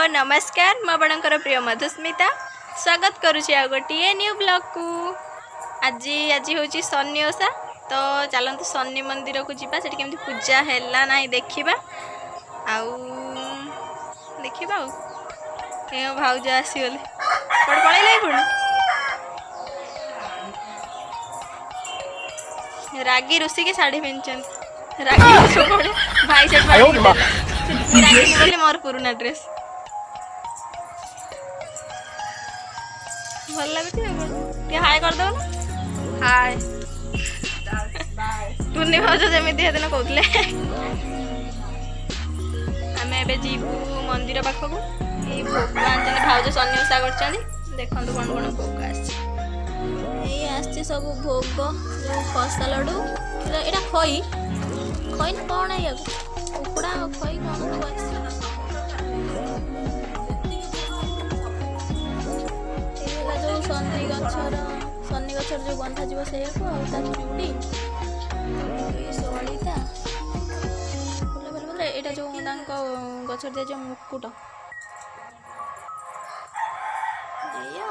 नमस्कार मु आपणकर प्रिय मधुस्मिता स्वागत करुँची आ गोटे न्यू ब्लॉग को। आज आज हूँ शनि ओषा तो चलते शनि मंदिर को जीवा से केमती पूजा है ना देखा देखा भाउज आसीगले कौन पलैल पुणी रागी रुषि के शाढ़ी पिंधन रागी भाई सेट रागी मोर पुराना ड्रेस भल लगुच हाय कर दो हाय टुनी भाज जमी दिन कहते आम ए जीवु मंदिर पाखक भोग आने भाज शनि ओषा कर देखो कौन कौन भोग आस सब भोग जो खसा लडू यहाँ खई खई कौन है कुकुड़ा खई कौन सब शनि गचर जो बंधा जीव से चूड़ी सलिता यहाँ जो गचर दिया जो मुकुट ये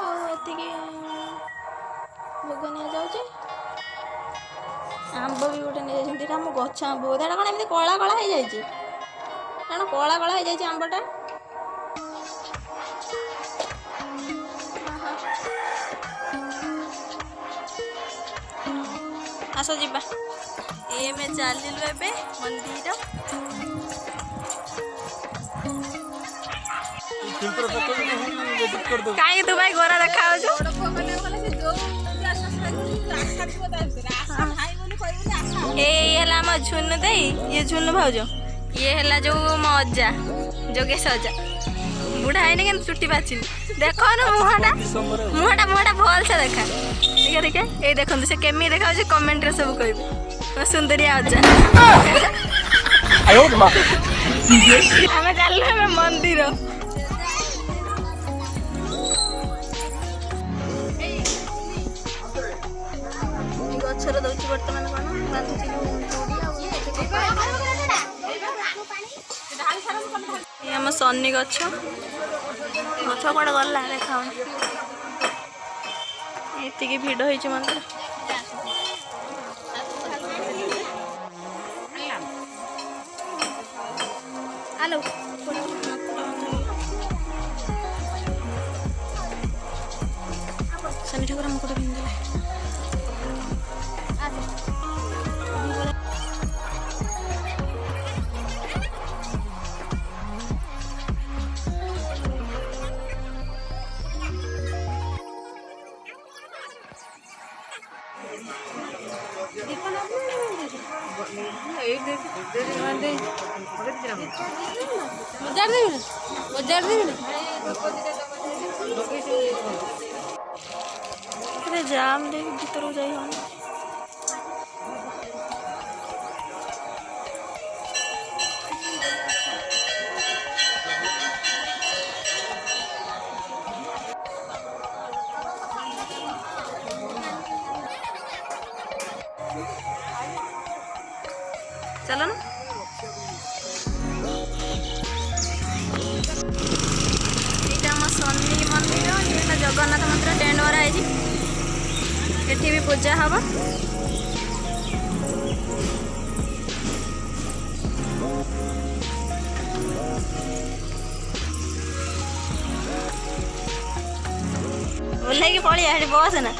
भोग नि आंब भी गोटे नहीं जाम गछ आंब बोधा कौन एमती कला कला हो जाए कौन कला कला हो जाए आंबटा आस जीवा एम चलू ए मंदिर कहीं तू भाई गोरा देखा ये झुन दे ये झुन भाज ये है जो मो अजा जोगेश अजा बुढ़ा है कि चुट्टी बाचिन देख ना मुहाटा भल से देखा देखा देखा ये देखो से केमी देखा कमेंट रे सब कह सुंदरिया अजा आम चल मंदिर गचर दौर बर्तमान कौन आम शनि गछ गछ कौन गला देखा ये भिड़ हो मंदिर हेलो शनि ठाकुर मुकुट पिंधे जाम दे भीतर जाई हम चलो ना यहाँ शनि मंदिर ये जगन्नाथ मंदिर टेंट मरा एठी भी पूजा हम ओल्ल पलिया बस ना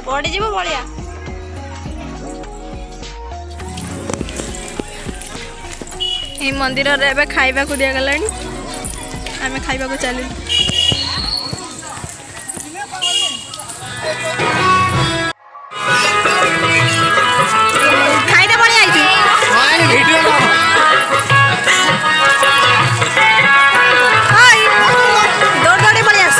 पड़ीज पलिया ये मंदिर रे खाइबा को दिया गलानी आमे खाइबा को चली खाइदे पड़ी आई दौड़ दौड़ी पड़ी आस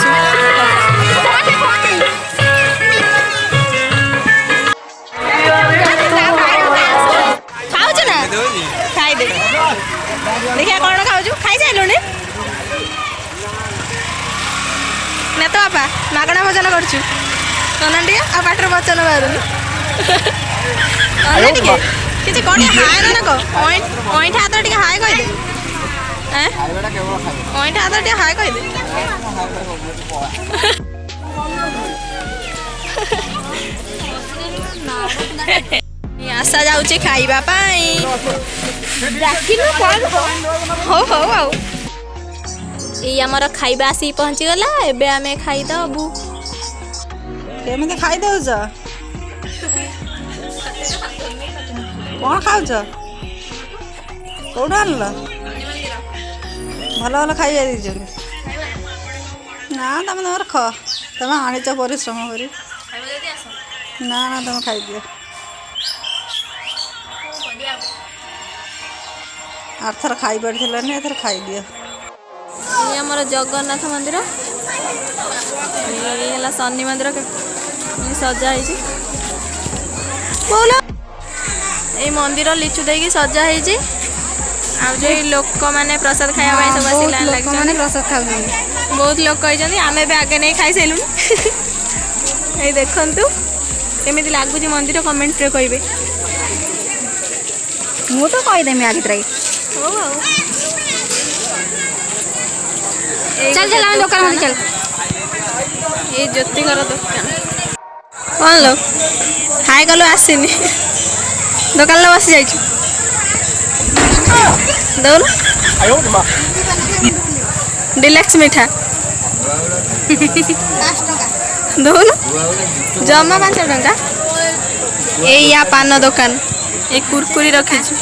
खाऊ ना खाइदे देखिए कौन खाऊ खाई सारे ना तो बापा मागणा भोजन करछु टे आ पाटर वचन बाहर किसी कौन हाय ना को पॉइंट हाथ टे हाय कह ଅଇଁଠା ହାତ ଟିକେ ହାଏ କହିଦେ। ଆଶା ଯାଉଛି ଖାଇବା ପାଇଁ। ହଉ ହଉ ଆଉ ଏଇ ଆମର ଖାଇବା ଆସିକି ପହଞ୍ଚିଗଲା। ଏବେ ଆମେ ଖାଇଦବୁ। କେମିତି ଖାଇଦଉଛ? କ'ଣ ଖାଉଛ? କୋଉଠୁ ଆଣିଲ? ଭଲ ଭଲ ଖାଇବା ଦେଇଛନ୍ତି। ନା ତମେ ତମର ତମେ ଆଣିଛ ପରିଶ୍ରମ କରି। ନା ନା ତମେ ଖାଇଦିଅ। ଆରଥର ଖାଇପାରିଥିଲନି, ଏଥର ଖାଇଦିଅ। ଇଏ ଆମର ଜଗନ୍ନାଥ ମନ୍ଦିର। ଏଇ ହେଲା ଶନି ମନ୍ଦିର ସଜା ହେଇଛି। ଏଇ ମନ୍ଦିର ଲିଚୁ ଦେଇକି ସଜା ହେଇଛି। ଆଉ ଯୋଉ ଲୋକମାନେ ପ୍ରସାଦ ଖାଇବା ପାଇଁ ସବୁ ଆସି ଲାଇନ୍ ଲାଗିଛନ୍ତି। ପ୍ରସାଦ ଖାଉଛନ୍ତି। ବହୁତ ଲୋକ ହେଇଛନ୍ତି। ଆମେ ଏବେ ଆଗେ ନେଇ ଖାଇସାରିଲୁଣି। ଏଇ ଦେଖନ୍ତୁ କେମିତି ଲାଗୁଛି ମନ୍ଦିର, କମେଣ୍ଟରେ କହିବେ। ମୁଁ ତ କହିଦେମି ଆ ଭିତରେ। ହଉ ଆଉ ଚାଲ ଚାଲ ଆମେ ଦୋକାନ ଚାଲ। ଏଇ ଜ୍ୟୋତିଘର ଦୋକାନ। କ'ଣ ଲୋ ହାଇ କଲୁ ଆସିନି? ଦୋକାନରେ ବସି ଯାଇଛୁ। ଦଉନୁ ଡିଲକ୍ସ ମିଠା ଦଉନୁ। ଜମା 5 ଟଙ୍କା। ଏଇ ୟା ପାନ ଦୋକାନ। ଏଇ କୁରକୁରି ରଖିଛୁ।